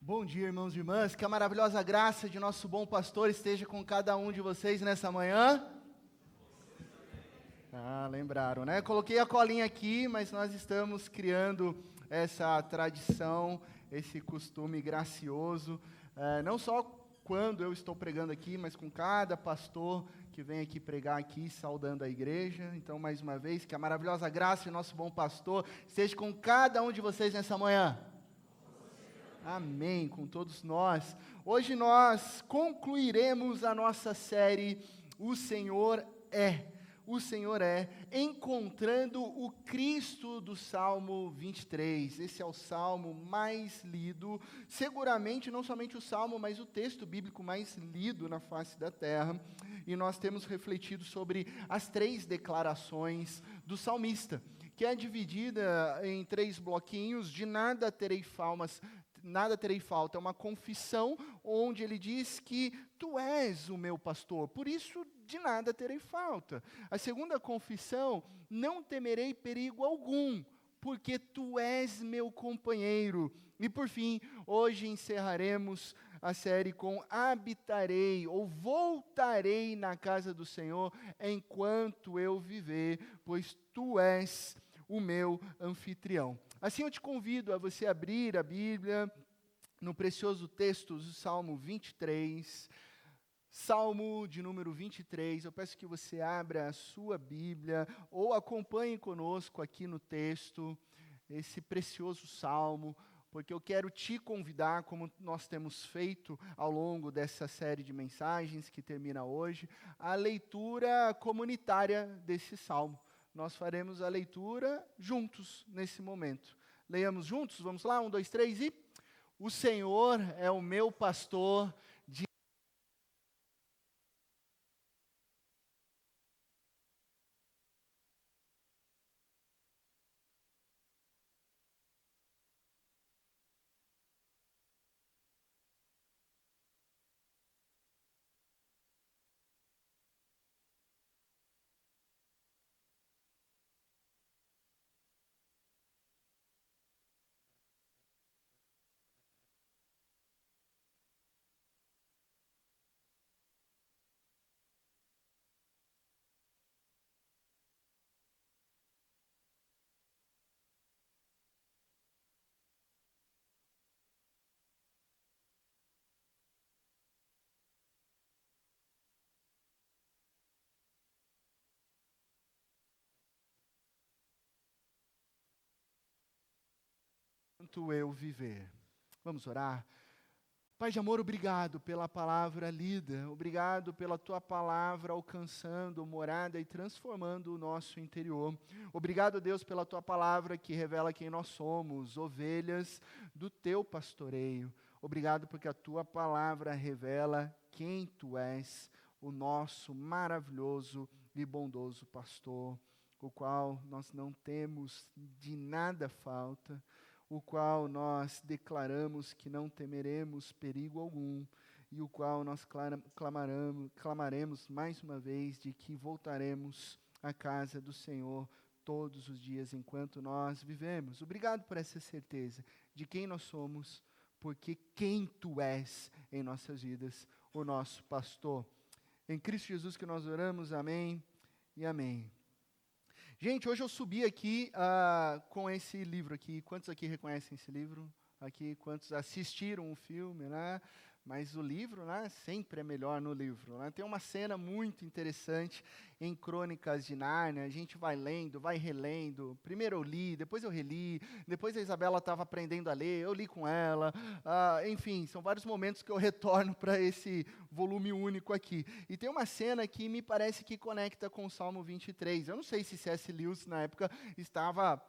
Bom dia, irmãos e irmãs, que a maravilhosa graça de nosso bom pastor esteja com cada um de vocês nessa manhã. Lembraram, né? Coloquei a colinha aqui, mas nós estamos criando essa tradição, esse costume gracioso, não só quando eu estou pregando aqui, mas com cada pastor que vem aqui pregar aqui, saudando a igreja. Então, mais uma vez, que a maravilhosa graça de nosso bom pastor esteja com cada um de vocês nessa manhã. Amém, com todos nós. Hoje nós concluiremos a nossa série O Senhor é. O Senhor é, encontrando o Cristo do Salmo 23. Esse é o salmo mais lido, seguramente não somente o salmo, mas o texto bíblico mais lido na face da terra. E nós temos refletido sobre as 3 declarações do salmista, que é dividida em 3 bloquinhos: de nada terei falta, é uma confissão onde ele diz que tu és o meu pastor, por isso de nada terei falta. A segunda confissão: não temerei perigo algum, porque tu és meu companheiro. E por fim, hoje encerraremos a série com habitarei ou voltarei na casa do Senhor enquanto eu viver, pois tu és o meu anfitrião. Assim eu te convido a você abrir a Bíblia no precioso texto do Salmo 23, Salmo de número 23, eu peço que você abra a sua Bíblia ou acompanhe conosco aqui no texto, esse precioso Salmo, porque eu quero te convidar, como nós temos feito ao longo dessa série de mensagens que termina hoje, a leitura comunitária desse Salmo. Nós faremos a leitura juntos nesse momento. Leiamos juntos, vamos lá, 1, 2, 3 e... O Senhor é o meu pastor, enquanto eu viver. Vamos orar? Pai de amor, obrigado pela palavra lida, obrigado pela tua palavra alcançando morada e transformando o nosso interior. Obrigado, Deus, pela tua palavra que revela quem nós somos, ovelhas do teu pastoreio. Obrigado porque a tua palavra revela quem tu és, o nosso maravilhoso e bondoso pastor, o qual nós não temos de nada falta, o qual nós declaramos que não temeremos perigo algum, e o qual nós clamaremos mais uma vez de que voltaremos à casa do Senhor todos os dias enquanto nós vivemos. Obrigado por essa certeza de quem nós somos, porque quem tu és em nossas vidas, o nosso pastor. Em Cristo Jesus que nós oramos, amém e amém. Gente, hoje eu subi aqui com esse livro aqui. Quantos aqui reconhecem esse livro? Aqui, quantos assistiram o filme, né? Mas o livro, né, sempre é melhor no livro, né? Tem uma cena muito interessante em Crônicas de Nárnia. A gente vai lendo, vai relendo. Primeiro eu li, depois eu reli. Depois a Isabela estava aprendendo a ler, eu li com ela. Enfim, são vários momentos que eu retorno para esse volume único aqui. E tem uma cena que me parece que conecta com o Salmo 23. Eu não sei se C.S. Lewis, na época, estava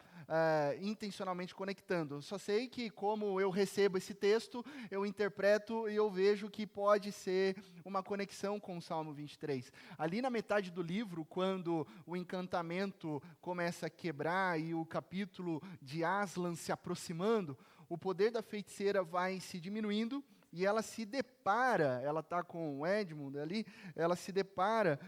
intencionalmente conectando. Eu só sei que, como eu recebo esse texto, eu interpreto e eu vejo que pode ser uma conexão com o Salmo 23. Ali na metade do livro, quando o encantamento começa a quebrar e o capítulo de Aslan se aproximando, o poder da feiticeira vai se diminuindo e ela se depara, ela está com o Edmund ali, ela se depara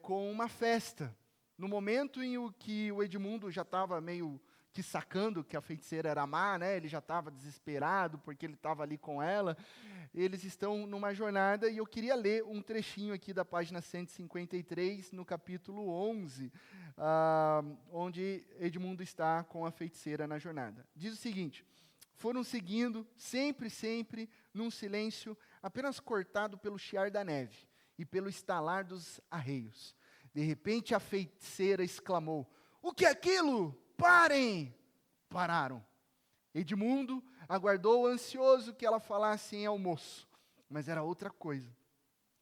com uma festa. No momento em que o Edmundo já estava meio que sacando que a feiticeira era má, né? Ele já estava desesperado porque ele estava ali com ela. Eles estão numa jornada e eu queria ler um trechinho aqui da página 153, no capítulo 11, onde Edmundo está com a feiticeira na jornada. Diz o seguinte: foram seguindo, sempre, num silêncio apenas cortado pelo chiar da neve e pelo estalar dos arreios. De repente a feiticeira exclamou: "O que é aquilo? Parem!" Pararam. Edmundo aguardou ansioso que ela falasse em almoço, mas era outra coisa.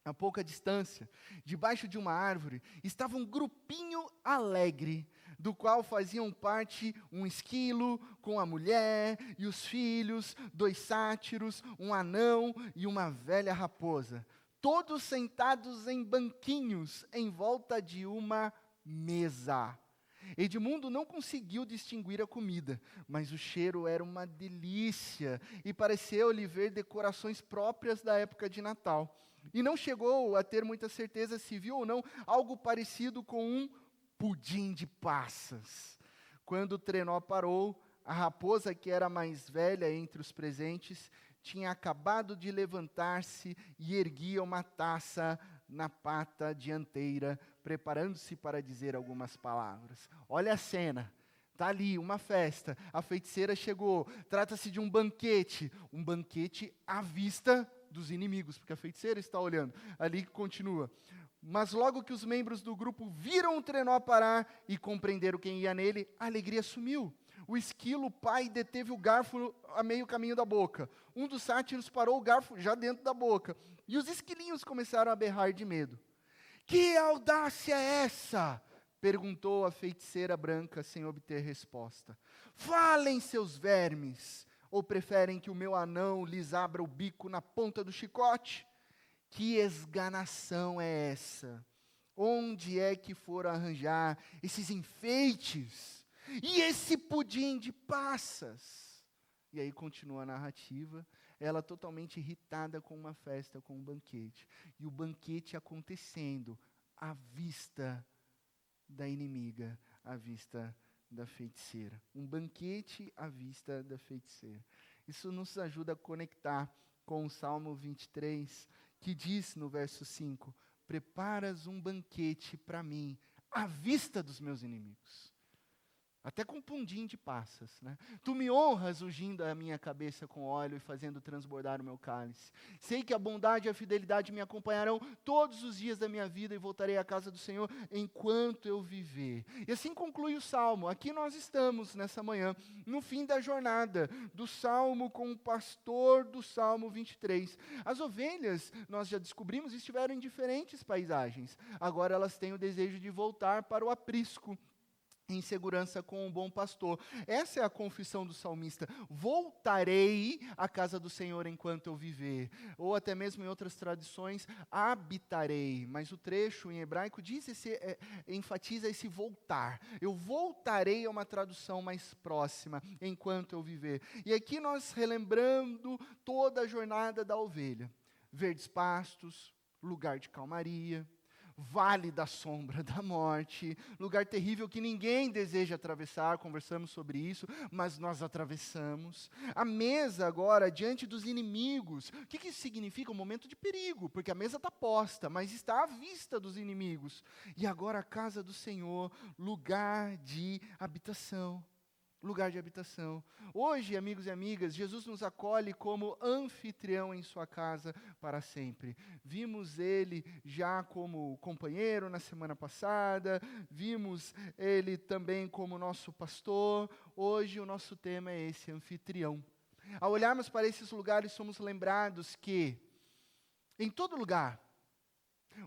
A pouca distância, debaixo de uma árvore, estava um grupinho alegre, do qual faziam parte um esquilo com a mulher e os filhos, 2 sátiros, um anão e uma velha raposa, todos sentados em banquinhos em volta de uma mesa. Edmundo não conseguiu distinguir a comida, mas o cheiro era uma delícia e pareceu-lhe ver decorações próprias da época de Natal. E não chegou a ter muita certeza se viu ou não algo parecido com um pudim de passas. Quando o trenó parou, a raposa, que era a mais velha entre os presentes, tinha acabado de levantar-se e erguia uma taça na pata dianteira, preparando-se para dizer algumas palavras. Olha a cena, está ali uma festa, a feiticeira chegou, trata-se de um banquete à vista dos inimigos, porque a feiticeira está olhando, ali continua. Mas logo que os membros do grupo viram o trenó parar e compreenderam quem ia nele, a alegria sumiu. O esquilo, pai, deteve o garfo a meio caminho da boca. Um dos sátiros parou o garfo já dentro da boca. E os esquilinhos começaram a berrar de medo. "Que audácia é essa?" perguntou a feiticeira branca sem obter resposta. "Falem, seus vermes, ou preferem que o meu anão lhes abra o bico na ponta do chicote? Que esganação é essa? Onde é que foram arranjar esses enfeites? E esse pudim de passas?" E aí continua a narrativa, ela totalmente irritada com uma festa, com um banquete. E o banquete acontecendo à vista da inimiga, à vista da feiticeira. Um banquete à vista da feiticeira. Isso nos ajuda a conectar com o Salmo 23, que diz no verso 5, "Preparas um banquete para mim, à vista dos meus inimigos." Até com pudim de passas, né? "Tu me honras ungindo a minha cabeça com óleo e fazendo transbordar o meu cálice. Sei que a bondade e a fidelidade me acompanharão todos os dias da minha vida e voltarei à casa do Senhor enquanto eu viver." E assim conclui o Salmo. Aqui nós estamos nessa manhã, no fim da jornada do Salmo com o pastor do Salmo 23. As ovelhas, nós já descobrimos, estiveram em diferentes paisagens. Agora elas têm o desejo de voltar para o aprisco, em segurança com um bom pastor. Essa é a confissão do salmista: voltarei à casa do Senhor enquanto eu viver. Ou até mesmo em outras tradições, habitarei. Mas o trecho em hebraico enfatiza esse voltar. Eu voltarei é uma tradução mais próxima, enquanto eu viver. E aqui nós relembrando toda a jornada da ovelha. Verdes pastos, lugar de calmaria, vale da sombra da morte, lugar terrível que ninguém deseja atravessar, conversamos sobre isso, mas nós atravessamos. A mesa agora, diante dos inimigos. O que isso significa? Um momento de perigo, porque a mesa está posta, mas está à vista dos inimigos. E agora a casa do Senhor, lugar de habitação. Lugar de habitação. Hoje, amigos e amigas, Jesus nos acolhe como anfitrião em sua casa para sempre. Vimos ele já como companheiro na semana passada, vimos ele também como nosso pastor. Hoje o nosso tema é esse, anfitrião. Ao olharmos para esses lugares, somos lembrados que em todo lugar,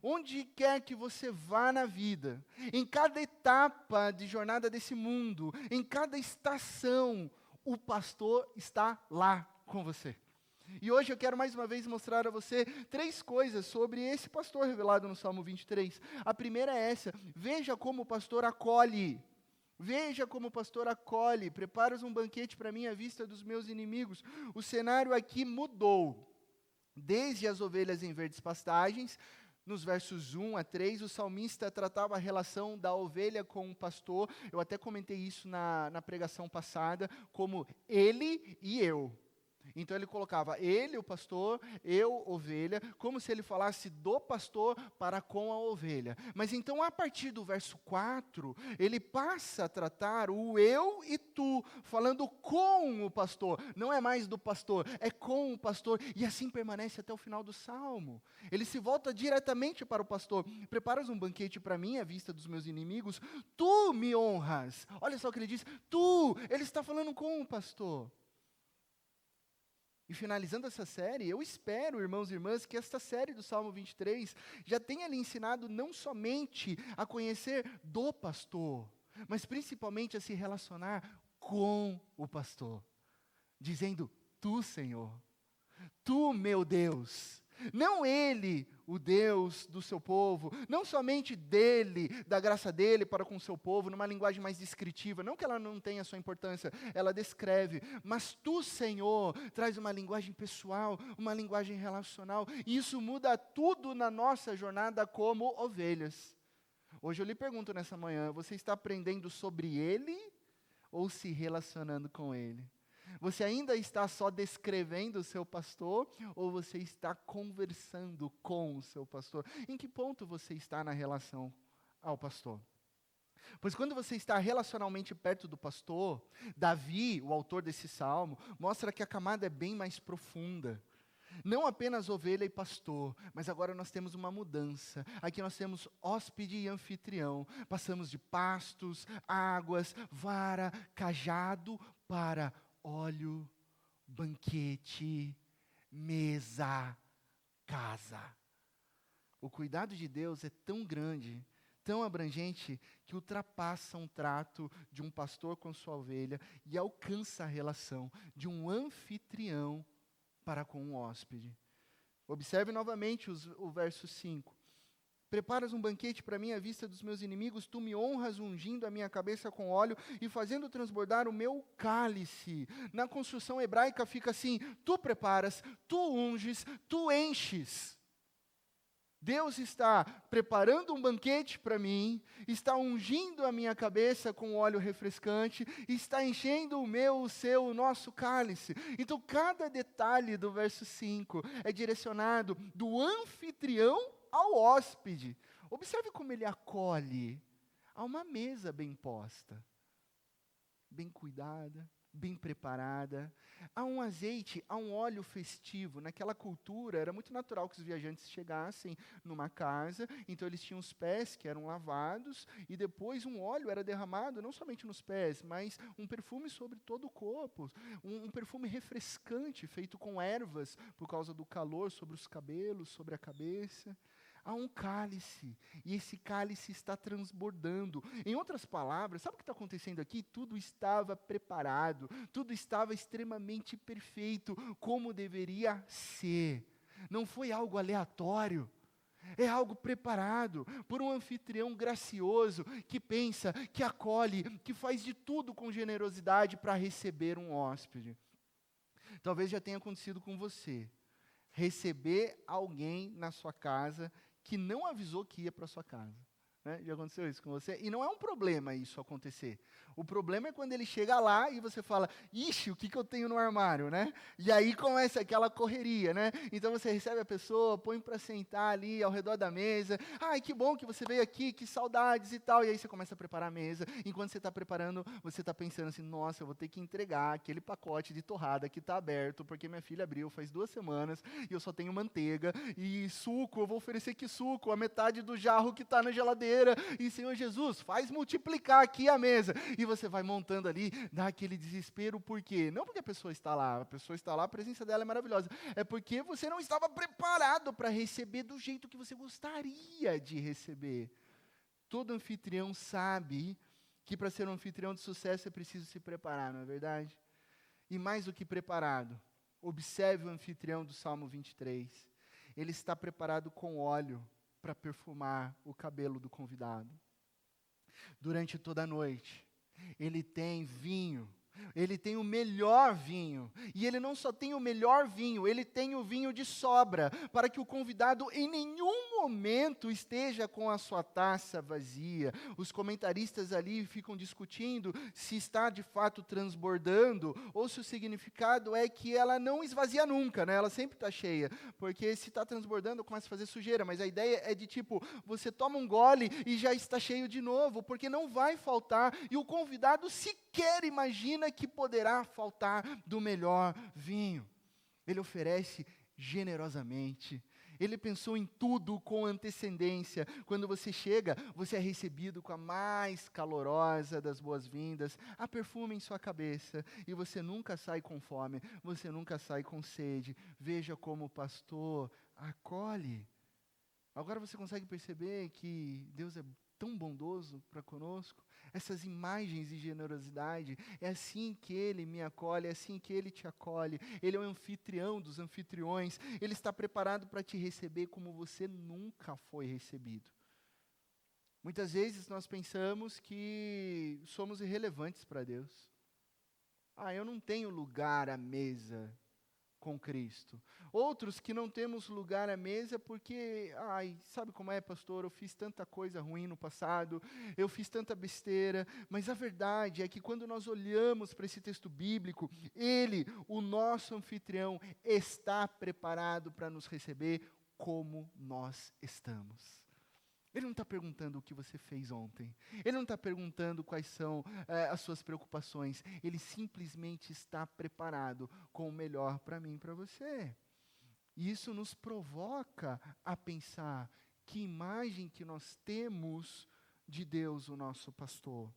onde quer que você vá na vida, em cada etapa de jornada desse mundo, em cada estação, o pastor está lá com você. E hoje eu quero mais uma vez mostrar a você 3 coisas sobre esse pastor revelado no Salmo 23. A primeira é essa: veja como o pastor acolhe. Veja como o pastor acolhe. "Preparas um banquete para mim à vista dos meus inimigos." O cenário aqui mudou. Desde as ovelhas em verdes pastagens, Nos versos 1 a 3, o salmista tratava a relação da ovelha com o pastor. Eu até comentei isso na pregação passada, como ele e eu. Então ele colocava ele, o pastor, eu, ovelha, como se ele falasse do pastor para com a ovelha. Mas então, a partir do verso 4, ele passa a tratar o eu e tu, falando com o pastor. Não é mais do pastor, é com o pastor. E assim permanece até o final do salmo. Ele se volta diretamente para o pastor. Preparas um banquete para mim à vista dos meus inimigos, tu me honras. Olha só o que ele diz, tu, ele está falando com o pastor. E finalizando essa série, eu espero, irmãos e irmãs, que esta série do Salmo 23 já tenha lhe ensinado não somente a conhecer do pastor, mas principalmente a se relacionar com o pastor, dizendo, tu, Senhor, tu, meu Deus, não ele, o Deus do seu povo, não somente dele, da graça dele para com o seu povo, numa linguagem mais descritiva, não que ela não tenha sua importância, ela descreve, mas tu, Senhor, traz uma linguagem pessoal, uma linguagem relacional, e isso muda tudo na nossa jornada como ovelhas. Hoje eu lhe pergunto nessa manhã, você está aprendendo sobre ele ou se relacionando com ele? Você ainda está só descrevendo o seu pastor ou você está conversando com o seu pastor? Em que ponto você está na relação ao pastor? Pois quando você está relacionalmente perto do pastor, Davi, o autor desse salmo, mostra que a camada é bem mais profunda. Não apenas ovelha e pastor, mas agora nós temos uma mudança. Aqui nós temos hóspede e anfitrião. Passamos de pastos, águas, vara, cajado para óleo, banquete, mesa, casa. O cuidado de Deus é tão grande, tão abrangente, que ultrapassa um trato de um pastor com sua ovelha e alcança a relação de um anfitrião para com um hóspede. Observe novamente o verso 5. Preparas um banquete para mim à vista dos meus inimigos, tu me honras ungindo a minha cabeça com óleo e fazendo transbordar o meu cálice. Na construção hebraica fica assim, tu preparas, tu unges, tu enches. Deus está preparando um banquete para mim, está ungindo a minha cabeça com óleo refrescante, está enchendo o meu, o seu, o nosso cálice. Então, cada detalhe do verso 5 é direcionado do anfitrião ao hóspede. Observe como ele acolhe a uma mesa bem posta, bem cuidada, bem preparada. Há um azeite, há um óleo festivo. Naquela cultura, era muito natural que os viajantes chegassem numa casa, então eles tinham os pés que eram lavados, e depois um óleo era derramado, não somente nos pés, mas um perfume sobre todo o corpo, um perfume refrescante, feito com ervas, por causa do calor, sobre os cabelos, sobre a cabeça. Há um cálice, e esse cálice está transbordando. Em outras palavras, sabe o que está acontecendo aqui? Tudo estava preparado, tudo estava extremamente perfeito, como deveria ser. Não foi algo aleatório, é algo preparado por um anfitrião gracioso, que pensa, que acolhe, que faz de tudo com generosidade para receber um hóspede. Talvez já tenha acontecido com você, receber alguém na sua casa que não avisou que ia para sua casa. Né? Já aconteceu isso com você? E não é um problema isso acontecer. O problema é quando ele chega lá e você fala, ixi, o que eu tenho no armário, né? E aí começa aquela correria, né? Então você recebe a pessoa, põe para sentar ali ao redor da mesa. Ai, que bom que você veio aqui, que saudades e tal. E aí você começa a preparar a mesa. Enquanto você está preparando, você está pensando assim, nossa, eu vou ter que entregar aquele pacote de torrada que está aberto, porque minha filha abriu faz 2 semanas e eu só tenho manteiga. E suco, eu vou oferecer que suco? A metade do jarro que está na geladeira. E Senhor Jesus, faz multiplicar aqui a mesa. E você vai montando ali, dá aquele desespero, por quê? Não porque a pessoa está lá, a presença dela é maravilhosa, é porque você não estava preparado para receber do jeito que você gostaria de receber. Todo anfitrião sabe que para ser um anfitrião de sucesso é preciso se preparar, não é verdade? E mais do que preparado, observe o anfitrião do Salmo 23. Ele está preparado com óleo para perfumar o cabelo do convidado. Durante toda a noite, ele tem vinho Ele tem o melhor vinho. E ele não só tem o melhor vinho, ele tem o vinho de sobra, para que o convidado em nenhum momento esteja com a sua taça vazia. Os comentaristas ali ficam discutindo se está de fato transbordando, ou se o significado é que ela não esvazia nunca, né? Ela sempre está cheia. Porque se está transbordando, começa a fazer sujeira. Mas a ideia é de tipo, você toma um gole e já está cheio de novo, porque não vai faltar. E o convidado sequer imagina que poderá faltar do melhor vinho. Ele oferece generosamente. Ele pensou em tudo com antecedência. Quando você chega, você é recebido com a mais calorosa das boas-vindas. Há perfume em sua cabeça. E você nunca sai com fome. Você nunca sai com sede. Veja como o pastor acolhe. Agora você consegue perceber que Deus é tão bondoso para conosco? Essas imagens de generosidade, é assim que Ele me acolhe, é assim que Ele te acolhe. Ele é o anfitrião dos anfitriões, Ele está preparado para te receber como você nunca foi recebido. Muitas vezes nós pensamos que somos irrelevantes para Deus. Eu não tenho lugar à mesa com Cristo. Outros que não temos lugar à mesa porque, sabe como é, pastor? Eu fiz tanta coisa ruim no passado, eu fiz tanta besteira, mas a verdade é que quando nós olhamos para esse texto bíblico, Ele, o nosso anfitrião, está preparado para nos receber como nós estamos. Ele não está perguntando o que você fez ontem. Ele não está perguntando quais são as suas preocupações. Ele simplesmente está preparado com o melhor para mim e para você. E isso nos provoca a pensar que imagem que nós temos de Deus, o nosso pastor.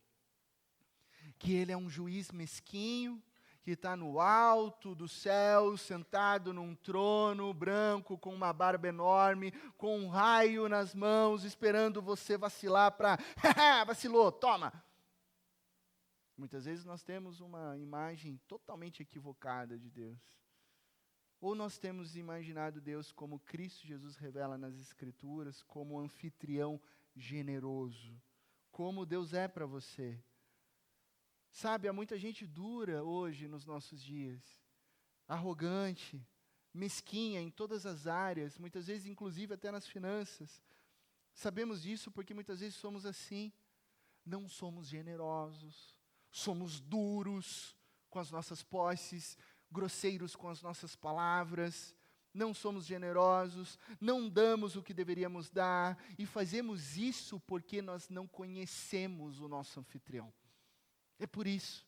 Que Ele é um juiz mesquinho, que está no alto do céu, sentado num trono branco, com uma barba enorme, com um raio nas mãos, esperando você vacilar para, vacilou, toma. Muitas vezes nós temos uma imagem totalmente equivocada de Deus. Ou nós temos imaginado Deus como Cristo Jesus revela nas Escrituras, como um anfitrião generoso, como Deus é para você. Sabe, há muita gente dura hoje nos nossos dias, arrogante, mesquinha em todas as áreas, muitas vezes inclusive até nas finanças. Sabemos disso porque muitas vezes somos assim, não somos generosos, somos duros com as nossas posses, grosseiros com as nossas palavras, não somos generosos, não damos o que deveríamos dar, e fazemos isso porque nós não conhecemos o nosso anfitrião. É por isso.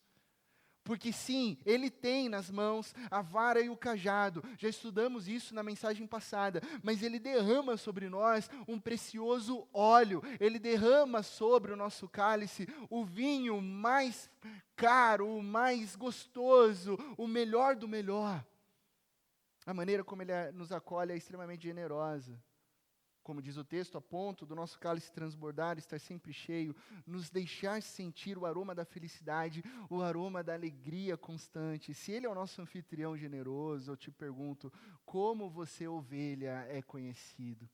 Porque sim, Ele tem nas mãos a vara e o cajado. Já estudamos isso na mensagem passada. Mas Ele derrama sobre nós um precioso óleo. Ele derrama sobre o nosso cálice o vinho mais caro, o mais gostoso, o melhor do melhor. A maneira como Ele nos acolhe é extremamente generosa. Como diz o texto, a ponto do nosso cálice transbordar, estar sempre cheio, nos deixar sentir o aroma da felicidade, o aroma da alegria constante. Se Ele é o nosso anfitrião generoso, eu te pergunto, como você, ovelha, é conhecido?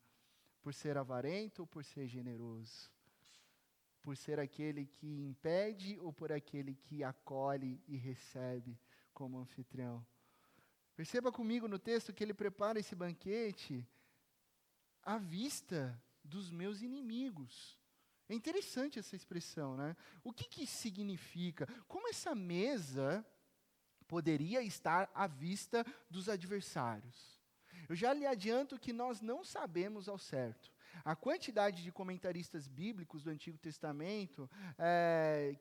Por ser avarento ou por ser generoso? Por ser aquele que impede ou por aquele que acolhe e recebe como anfitrião? Perceba comigo no texto que Ele prepara esse banquete à vista dos meus inimigos. É interessante essa expressão, né? O que isso significa? Como essa mesa poderia estar à vista dos adversários? Eu já lhe adianto que nós não sabemos ao certo. A quantidade de comentaristas bíblicos do Antigo Testamento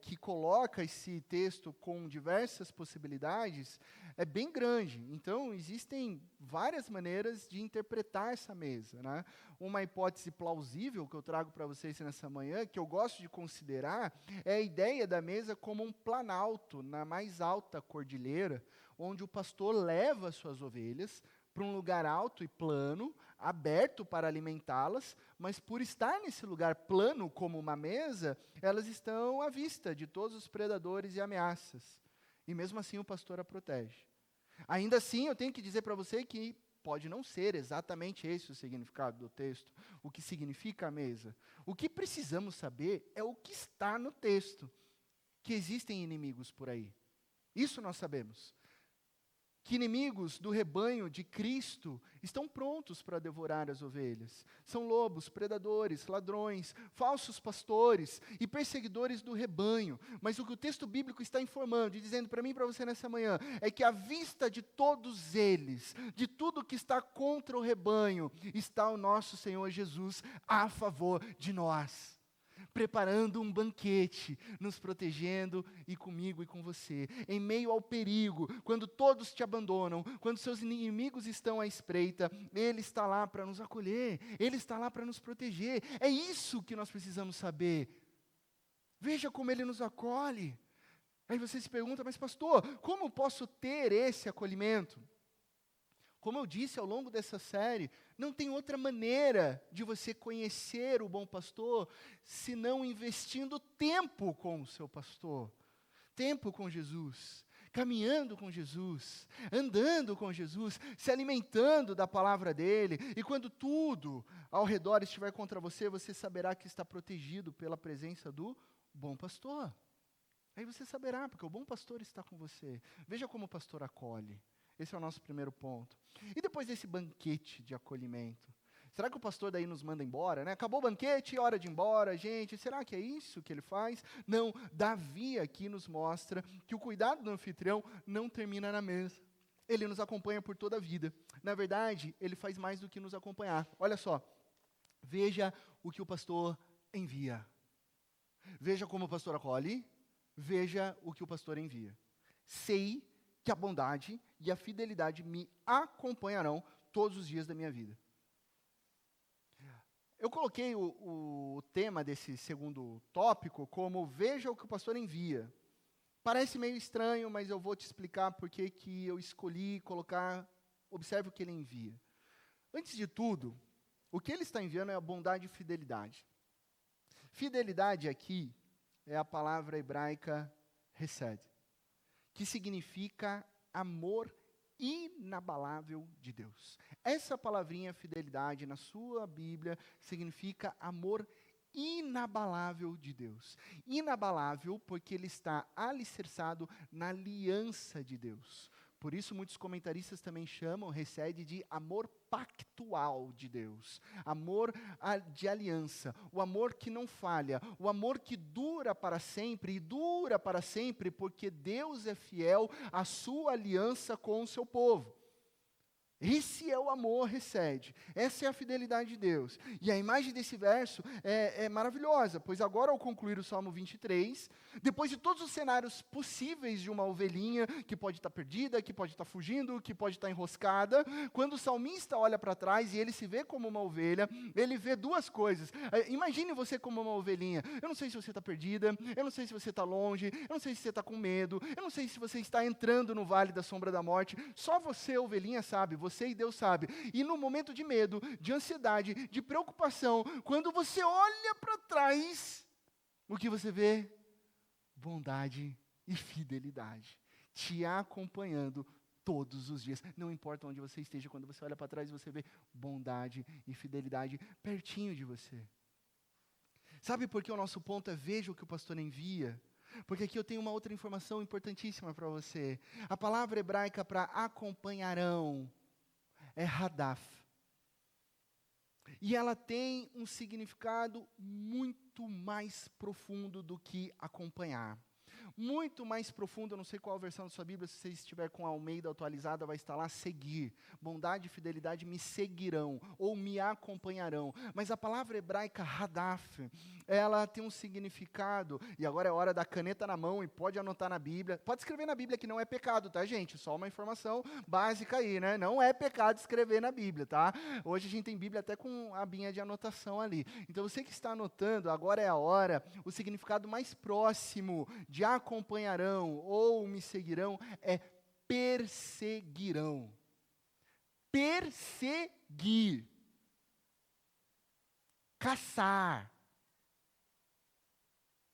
que coloca esse texto com diversas possibilidades é bem grande. Então, existem várias maneiras de interpretar essa mesa, né? Uma hipótese plausível que eu trago para vocês nessa manhã, que eu gosto de considerar, é a ideia da mesa como um planalto na mais alta cordilheira, onde o pastor leva suas ovelhas para um lugar alto e plano, aberto para alimentá-las, mas por estar nesse lugar plano como uma mesa, elas estão à vista de todos os predadores e ameaças. E mesmo assim o pastor a protege. Ainda assim, eu tenho que dizer para você que pode não ser exatamente esse o significado do texto, o que significa a mesa. O que precisamos saber é o que está no texto, que existem inimigos por aí. Isso nós sabemos. Que inimigos do rebanho de Cristo estão prontos para devorar as ovelhas. São lobos, predadores, ladrões, falsos pastores e perseguidores do rebanho. Mas o que o texto bíblico está informando e dizendo para mim e para você nessa manhã é que à vista de todos eles, de tudo que está contra o rebanho, está o nosso Senhor Jesus a favor de nós, preparando um banquete, nos protegendo e comigo e com você. Em meio ao perigo, quando todos te abandonam, quando seus inimigos estão à espreita, Ele está lá para nos acolher, Ele está lá para nos proteger. É isso que nós precisamos saber. Veja como Ele nos acolhe. Aí você se pergunta, mas pastor, como posso ter esse acolhimento? Como eu disse ao longo dessa série, não tem outra maneira de você conhecer o bom pastor, senão investindo tempo com o seu pastor. Tempo com Jesus, caminhando com Jesus, andando com Jesus, se alimentando da palavra dele. E quando tudo ao redor estiver contra você, você saberá que está protegido pela presença do bom pastor. Aí você saberá, porque o bom pastor está com você. Veja como o pastor acolhe. Esse é o nosso primeiro ponto. E depois desse banquete de acolhimento, será que o pastor daí nos manda embora, né? Acabou o banquete, hora de ir embora, gente. Será que é isso que ele faz? Não, Davi aqui nos mostra que o cuidado do anfitrião não termina na mesa. Ele nos acompanha por toda a vida. Na verdade, ele faz mais do que nos acompanhar. Olha só, veja o que o pastor envia. Veja como o pastor acolhe, veja o que o pastor envia. Sei que a bondade e a fidelidade me acompanharão todos os dias da minha vida. Eu coloquei o tema desse segundo tópico como veja o que o pastor envia. Parece meio estranho, mas eu vou te explicar por que eu escolhi colocar, observe o que ele envia. Antes de tudo, o que ele está enviando é a bondade e fidelidade. Fidelidade aqui é a palavra hebraica hesed, que significa amor inabalável de Deus. Essa palavrinha fidelidade na sua Bíblia significa amor inabalável de Deus. Inabalável porque ele está alicerçado na aliança de Deus. Por isso muitos comentaristas também chamam hesed de amor pactual de Deus. Amor de aliança. O amor que não falha. O amor que dura para sempre. E dura para sempre porque Deus é fiel à sua aliança com o seu povo. Esse é o amor hesed, essa é a fidelidade de Deus. E a imagem desse verso é maravilhosa, pois agora ao concluir o Salmo 23, depois de todos os cenários possíveis de uma ovelhinha, que pode estar perdida, que pode estar fugindo, que pode estar enroscada, quando o salmista olha para trás e ele se vê como uma ovelha, ele vê duas coisas. Imagine você como uma ovelhinha. Eu não sei se você está perdida, eu não sei se você está longe, eu não sei se você está com medo, eu não sei se você está entrando no vale da sombra da morte. Só você, ovelhinha, sabe, você e Deus sabe. E no momento de medo, de ansiedade, de preocupação, quando você olha para trás, o que você vê? Bondade e fidelidade, te acompanhando todos os dias. Não importa onde você esteja, quando você olha para trás, você vê bondade e fidelidade pertinho de você. Sabe por que o nosso ponto é veja o que o pastor envia? Porque aqui eu tenho uma outra informação importantíssima para você. A palavra hebraica para acompanharão é hadaf. E ela tem um significado muito mais profundo do que acompanhar. Muito mais profundo, eu não sei qual versão da sua Bíblia, se você estiver com a Almeida atualizada, vai estar lá, seguir. Bondade e fidelidade me seguirão, ou me acompanharão. Mas a palavra hebraica hadaf, ela tem um significado, e agora é hora da caneta na mão, e pode anotar na Bíblia. Pode escrever na Bíblia que não é pecado, tá, gente? Só uma informação básica aí, né? Não é pecado escrever na Bíblia, tá? Hoje a gente tem Bíblia até com a abinha de anotação ali. Então você que está anotando, agora é a hora, o significado mais próximo de acompanharão ou me seguirão é perseguirão. Perseguir. Caçar.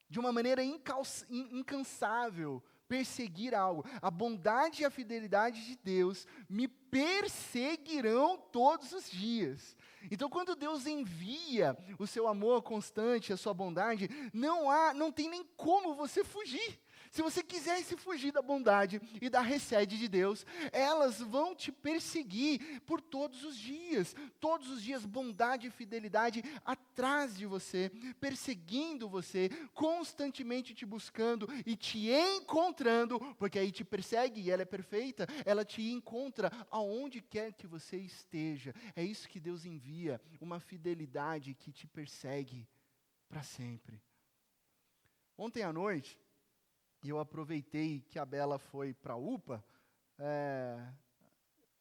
De uma maneira incansável, perseguir algo. A bondade e a fidelidade de Deus me perseguirão todos os dias. Então, quando Deus envia o seu amor constante, a sua bondade, não tem nem como você fugir. Se você quisesse fugir da bondade e da recede de Deus, elas vão te perseguir por todos os dias. Todos os dias, bondade e fidelidade atrás de você, perseguindo você, constantemente te buscando e te encontrando, porque aí te persegue e ela é perfeita, ela te encontra aonde quer que você esteja. É isso que Deus envia, uma fidelidade que te persegue para sempre. Ontem à noite, eu aproveitei que a Bela foi para a UPA,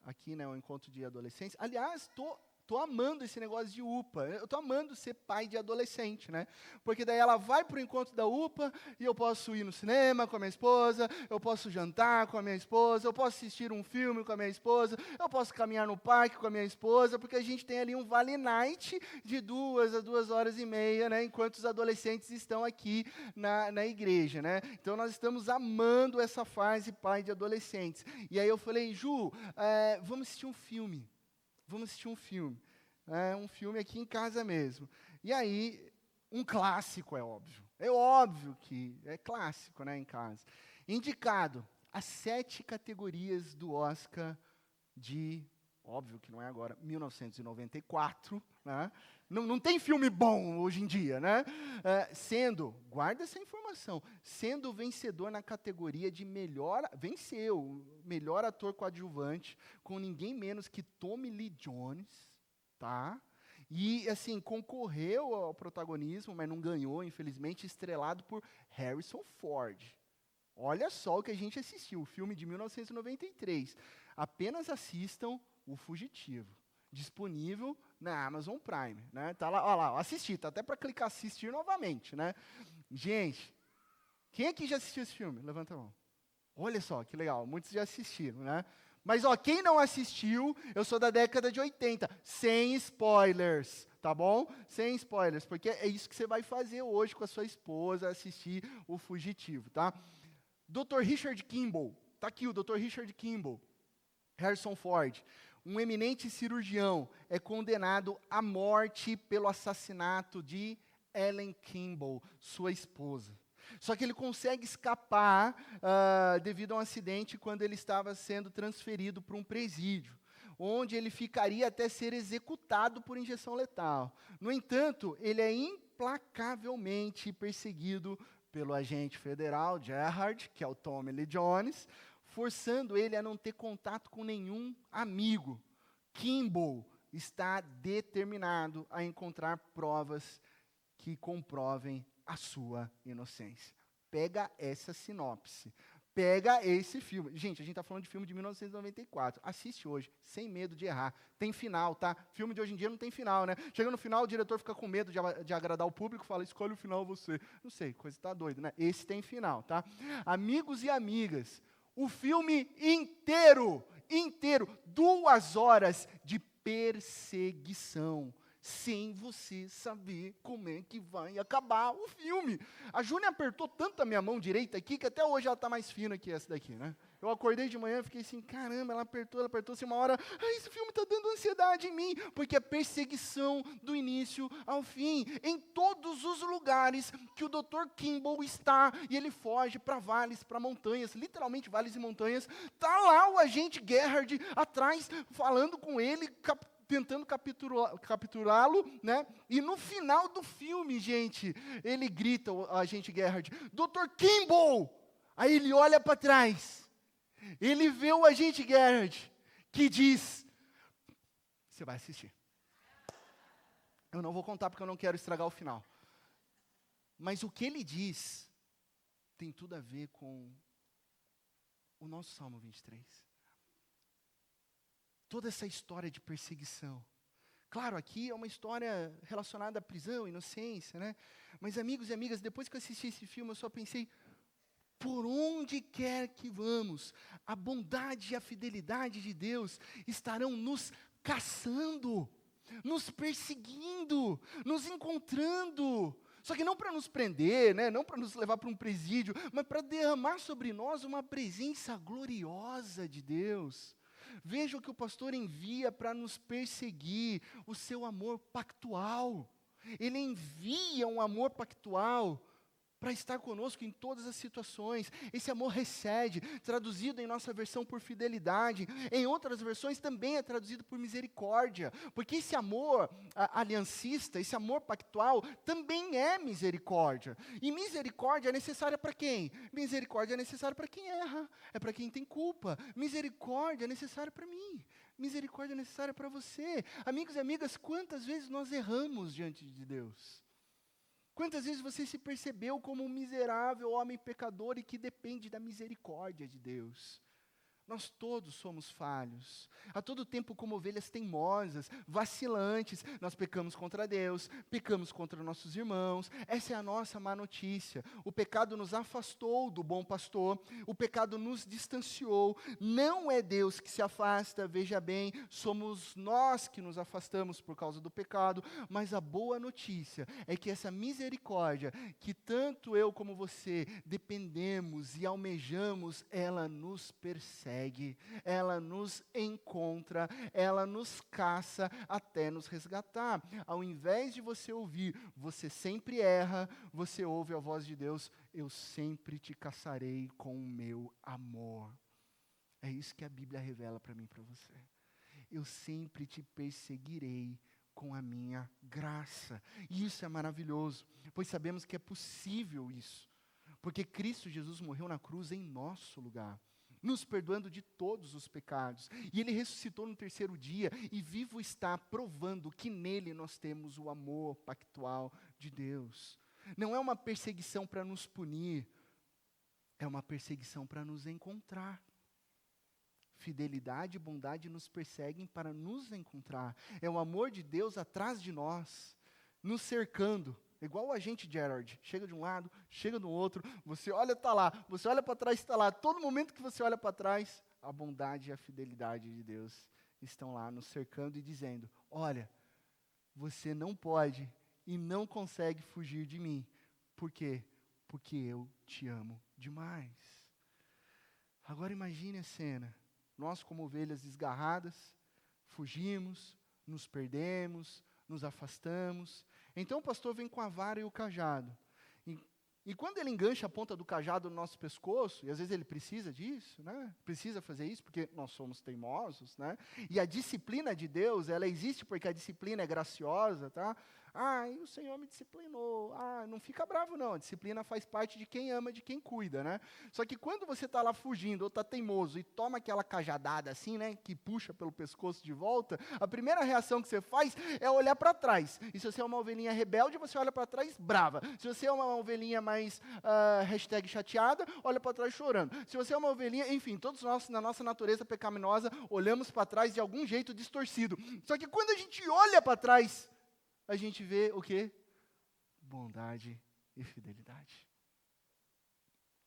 aqui, né, o encontro de adolescentes. Aliás, tô amando esse negócio de UPA. Eu tô amando ser pai de adolescente, né? Porque daí ela vai para o encontro da UPA e eu posso ir no cinema com a minha esposa, eu posso jantar com a minha esposa, eu posso assistir um filme com a minha esposa, eu posso caminhar no parque com a minha esposa, porque a gente tem ali um Vale Night de 2 a 2h30, né? Enquanto os adolescentes estão aqui na igreja, né? Então nós estamos amando essa fase pai de adolescentes. E aí eu falei, Ju, vamos assistir um filme. Vamos assistir um filme. Um filme aqui em casa mesmo. E aí, um clássico, é óbvio. É óbvio que é clássico, né, em casa. Indicado às 7 categorias do Oscar de, óbvio que não é agora, 1994, né? Não tem filme bom hoje em dia, né? Guarda essa informação, sendo vencedor na categoria de venceu, melhor ator coadjuvante, com ninguém menos que Tommy Lee Jones, tá? E, assim, concorreu ao protagonismo, mas não ganhou, infelizmente, estrelado por Harrison Ford. Olha só o que a gente assistiu, o filme de 1993. Apenas assistam O Fugitivo. Disponível na Amazon Prime, né? Tá lá, ó lá, assistir, tá até para clicar assistir novamente, né? Gente, quem aqui já assistiu esse filme? Levanta a mão. Olha só, que legal, muitos já assistiram, né? Mas, ó, quem não assistiu, eu sou da década de 80, sem spoilers, tá bom? Sem spoilers, porque é isso que você vai fazer hoje com a sua esposa, assistir O Fugitivo, tá? Dr. Richard Kimball, tá aqui o Dr. Richard Kimball, Harrison Ford, um eminente cirurgião, é condenado à morte pelo assassinato de Ellen Kimball, sua esposa. Só que ele consegue escapar devido a um acidente quando ele estava sendo transferido para um presídio, onde ele ficaria até ser executado por injeção letal. No entanto, ele é implacavelmente perseguido pelo agente federal Gerard, que é o Tommy Lee Jones, forçando ele a não ter contato com nenhum amigo. Kimball está determinado a encontrar provas que comprovem a sua inocência. Pega essa sinopse. Pega esse filme. Gente, a gente está falando de filme de 1994. Assiste hoje, sem medo de errar. Tem final, tá? Filme de hoje em dia não tem final, né? Chega no final, o diretor fica com medo de agradar o público, fala, escolhe o final você. Não sei, coisa tá doida, né? Esse tem final, tá? Amigos e amigas, o filme inteiro, 2 horas de perseguição, sem você saber como é que vai acabar o filme. A Júnia apertou tanto a minha mão direita aqui, que até hoje ela está mais fina que essa daqui, né? Eu acordei de manhã e fiquei assim, caramba, ela apertou assim uma hora, esse filme está dando ansiedade em mim, porque é perseguição do início ao fim, em todos os lugares que o Dr. Kimball está, e ele foge para vales, para montanhas, literalmente vales e montanhas, está lá o agente Gerard atrás, falando com ele, tentando capturá-lo, né? E no final do filme, gente, ele grita, o agente Gerard, Dr. Kimball! Aí ele olha para trás, ele vê o agente Gerard, que diz, você vai assistir. Eu não vou contar porque eu não quero estragar o final. Mas o que ele diz tem tudo a ver com o nosso Salmo 23. Toda essa história de perseguição. Claro, aqui é uma história relacionada à prisão, inocência, né? Mas, amigos e amigas, depois que eu assisti esse filme, eu só pensei, por onde quer que vamos, a bondade e a fidelidade de Deus estarão nos caçando, nos perseguindo, nos encontrando. Só que não para nos prender, né? Não para nos levar para um presídio, mas para derramar sobre nós uma presença gloriosa de Deus. Veja o que o pastor envia para nos perseguir, o seu amor pactual. Ele envia um amor pactual para estar conosco em todas as situações. Esse amor recede, traduzido em nossa versão por fidelidade. Em outras versões também é traduzido por misericórdia, porque esse amor aliancista, esse amor pactual, também é misericórdia. E misericórdia é necessária para quem? Misericórdia é necessária para quem erra, é para quem tem culpa. Misericórdia é necessária para mim. Misericórdia é necessária para você. Amigos e amigas, quantas vezes nós erramos diante de Deus? Quantas vezes você se percebeu como um miserável homem pecador e que depende da misericórdia de Deus? Nós todos somos falhos, a todo tempo como ovelhas teimosas, vacilantes, nós pecamos contra Deus, pecamos contra nossos irmãos, essa é a nossa má notícia. O pecado nos afastou do bom pastor, o pecado nos distanciou, não é Deus que se afasta, veja bem, somos nós que nos afastamos por causa do pecado, mas a boa notícia é que essa misericórdia, que tanto eu como você dependemos e almejamos, ela nos persegue. Ela nos encontra, ela nos caça até nos resgatar. Ao invés de você ouvir, você sempre erra, você ouve a voz de Deus, eu sempre te caçarei com o meu amor. É isso que a Bíblia revela para mim e para você. Eu sempre te perseguirei com a minha graça. E isso é maravilhoso, pois sabemos que é possível isso, porque Cristo Jesus morreu na cruz em nosso lugar, nos perdoando de todos os pecados. E Ele ressuscitou no terceiro dia, e vivo está, provando que nele nós temos o amor pactual de Deus. Não é uma perseguição para nos punir, é uma perseguição para nos encontrar. Fidelidade e bondade nos perseguem para nos encontrar. É o amor de Deus atrás de nós, nos cercando. Igual o agente Gerard, chega de um lado, chega do outro, você olha, está lá, você olha para trás, está lá. Todo momento que você olha para trás, a bondade e a fidelidade de Deus estão lá nos cercando e dizendo, olha, você não pode e não consegue fugir de mim. Por quê? Porque eu te amo demais. Agora imagine a cena, nós como ovelhas desgarradas, fugimos, nos perdemos, nos afastamos. Então o pastor vem com a vara e o cajado. E quando ele engancha a ponta do cajado no nosso pescoço, e às vezes ele precisa disso, né? Precisa fazer isso porque nós somos teimosos, né? E a disciplina de Deus, ela existe porque a disciplina é graciosa, tá? E o Senhor me disciplinou. Não fica bravo não, a disciplina faz parte de quem ama, de quem cuida, né? Só que quando você está lá fugindo ou está teimoso e toma aquela cajadada assim, né? Que puxa pelo pescoço de volta, a primeira reação que você faz é olhar para trás. E se você é uma ovelhinha rebelde, você olha para trás brava. Se você é uma ovelhinha mais hashtag chateada, olha para trás chorando. Se você é uma ovelhinha, enfim, todos nós, na nossa natureza pecaminosa, olhamos para trás de algum jeito distorcido. Só que quando a gente olha para trás, a gente vê o quê? Bondade e fidelidade.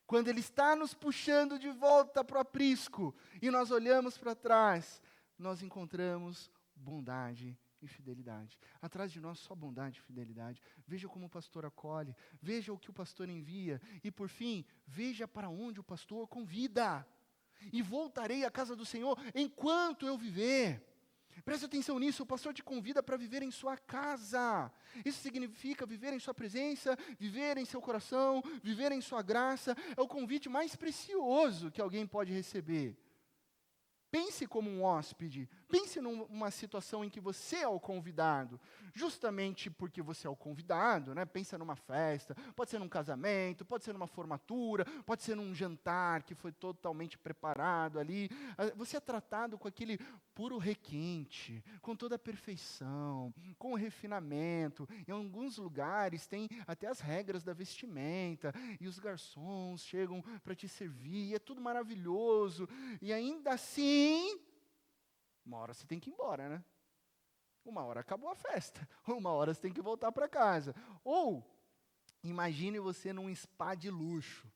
Quando Ele está nos puxando de volta para o aprisco, e nós olhamos para trás, nós encontramos bondade e fidelidade. Atrás de nós só bondade e fidelidade. Veja como o pastor acolhe, veja o que o pastor envia, e por fim, veja para onde o pastor convida. E voltarei à casa do Senhor enquanto eu viver. Preste atenção nisso, o pastor te convida para viver em sua casa. Isso significa viver em sua presença, viver em seu coração, viver em sua graça. É o convite mais precioso que alguém pode receber. Pense como um hóspede, pense numa situação em que você é o convidado, justamente porque você é o convidado, né? Pensa numa festa, pode ser num casamento, pode ser numa formatura, pode ser num jantar que foi totalmente preparado ali. Você é tratado com aquele puro requinte, com toda a perfeição, com o refinamento. Em alguns lugares tem até as regras da vestimenta, e os garçons chegam para te servir, e é tudo maravilhoso, e ainda assim, uma hora você tem que ir embora, né? Uma hora acabou a festa, uma hora você tem que voltar para casa. Ou, imagine você num spa de luxo.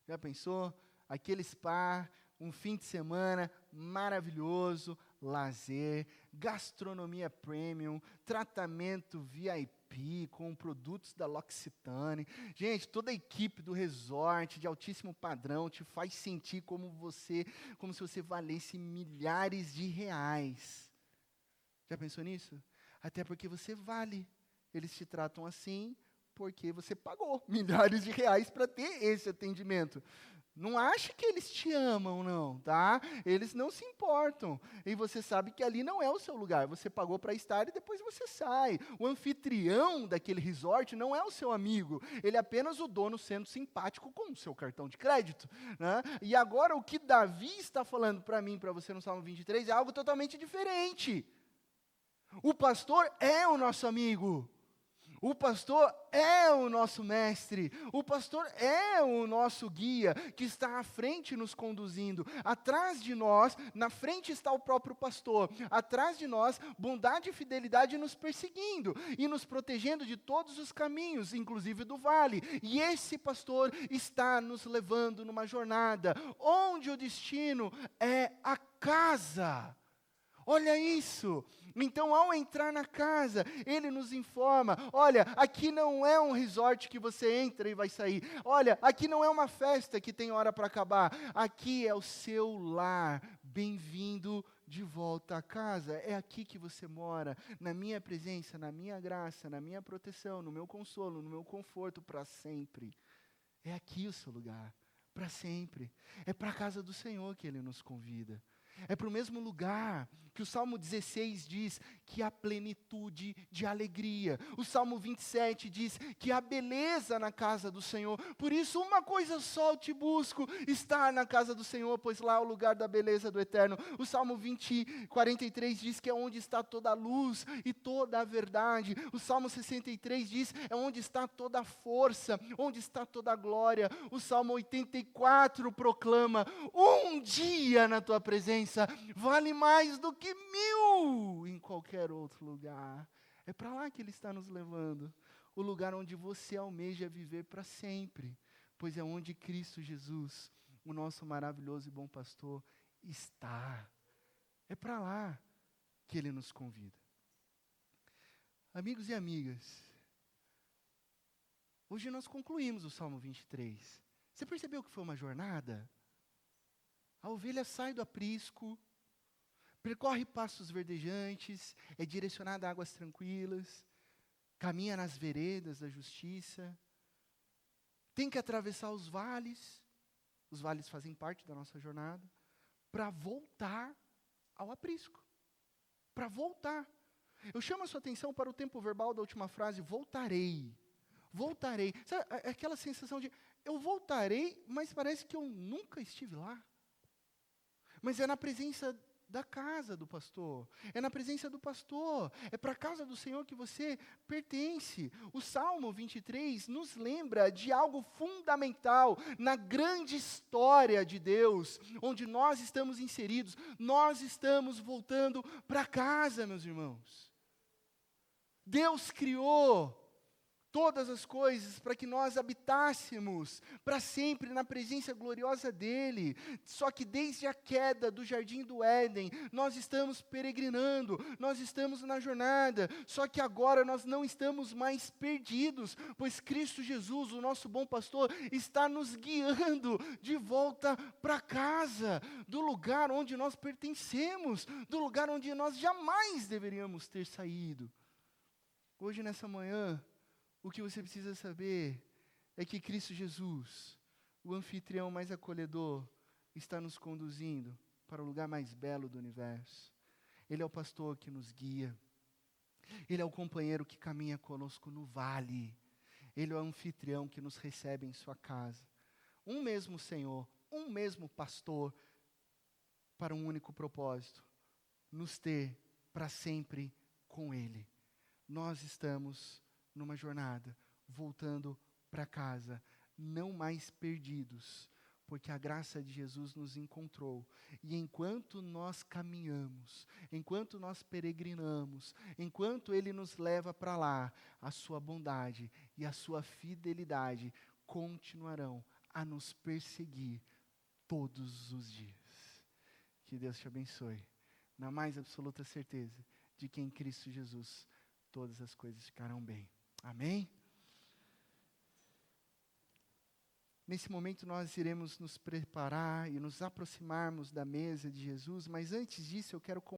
Já pensou? Aquele spa, um fim de semana maravilhoso, lazer, gastronomia premium, tratamento VIP com produtos da L'Occitane. Gente, toda a equipe do resort de altíssimo padrão te faz sentir como se você valesse milhares de reais. Já pensou nisso? Até porque você vale. Eles te tratam assim porque você pagou milhares de reais para ter esse atendimento. Não ache que eles te amam, não, tá? Eles não se importam. E você sabe que ali não é o seu lugar. Você pagou para estar e depois você sai. O anfitrião daquele resort não é o seu amigo. Ele é apenas o dono sendo simpático com o seu cartão de crédito, né? E agora o que Davi está falando para mim, para você no Salmo 23, é algo totalmente diferente. O pastor é o nosso amigo. O pastor é o nosso mestre, o pastor é o nosso guia, que está à frente nos conduzindo. Atrás de nós, na frente está o próprio pastor. Atrás de nós, bondade e fidelidade nos perseguindo e nos protegendo de todos os caminhos, inclusive do vale. E esse pastor está nos levando numa jornada, onde o destino é a casa. Olha isso! Então, ao entrar na casa, ele nos informa, olha, aqui não é um resort que você entra e vai sair. Olha, aqui não é uma festa que tem hora para acabar. Aqui é o seu lar. Bem-vindo de volta a casa. É aqui que você mora, na minha presença, na minha graça, na minha proteção, no meu consolo, no meu conforto para sempre. É aqui o seu lugar, para sempre. É para a casa do Senhor que ele nos convida. É para o mesmo lugar que o Salmo 16 diz que há plenitude de alegria. O Salmo 27 diz que há beleza na casa do Senhor. Por isso, uma coisa só eu te busco, estar na casa do Senhor, pois lá é o lugar da beleza do Eterno. O Salmo 43 diz que é onde está toda a luz e toda a verdade. O Salmo 63 diz é onde está toda a força, onde está toda a glória. O Salmo 84 proclama, um dia na tua presença vale mais do que 1000 em qualquer outro lugar. É para lá que Ele está nos levando. O lugar onde você almeja viver para sempre. Pois é onde Cristo Jesus, o nosso maravilhoso e bom pastor, está. É para lá que Ele nos convida. Amigos e amigas, hoje nós concluímos o Salmo 23. Você percebeu que foi uma jornada? A ovelha sai do aprisco, percorre pastos verdejantes, é direcionada a águas tranquilas, caminha nas veredas da justiça, tem que atravessar os vales fazem parte da nossa jornada, para voltar ao aprisco, para voltar. Eu chamo a sua atenção para o tempo verbal da última frase, voltarei. Voltarei. Sabe, aquela sensação de, eu voltarei, mas parece que eu nunca estive lá. Mas é na presença da casa do pastor, é na presença do pastor, é para a casa do Senhor que você pertence. O Salmo 23 nos lembra de algo fundamental na grande história de Deus, onde nós estamos inseridos, nós estamos voltando para casa, meus irmãos. Deus criou todas as coisas para que nós habitássemos para sempre na presença gloriosa dEle. Só que desde a queda do jardim do Éden, nós estamos peregrinando, nós estamos na jornada. Só que agora nós não estamos mais perdidos, pois Cristo Jesus, o nosso bom pastor, está nos guiando de volta para casa, do lugar onde nós pertencemos, do lugar onde nós jamais deveríamos ter saído. Hoje, nessa manhã, o que você precisa saber é que Cristo Jesus, o anfitrião mais acolhedor, está nos conduzindo para o lugar mais belo do universo. Ele é o pastor que nos guia. Ele é o companheiro que caminha conosco no vale. Ele é o anfitrião que nos recebe em sua casa. Um mesmo Senhor, um mesmo pastor, para um único propósito, nos ter para sempre com Ele. Nós estamos numa jornada, voltando para casa, não mais perdidos, porque a graça de Jesus nos encontrou. E enquanto nós caminhamos, enquanto nós peregrinamos, enquanto Ele nos leva para lá, a sua bondade e a sua fidelidade continuarão a nos perseguir todos os dias. Que Deus te abençoe, na mais absoluta certeza de que em Cristo Jesus todas as coisas ficarão bem. Amém? Nesse momento nós iremos nos preparar e nos aproximarmos da mesa de Jesus, mas antes disso eu quero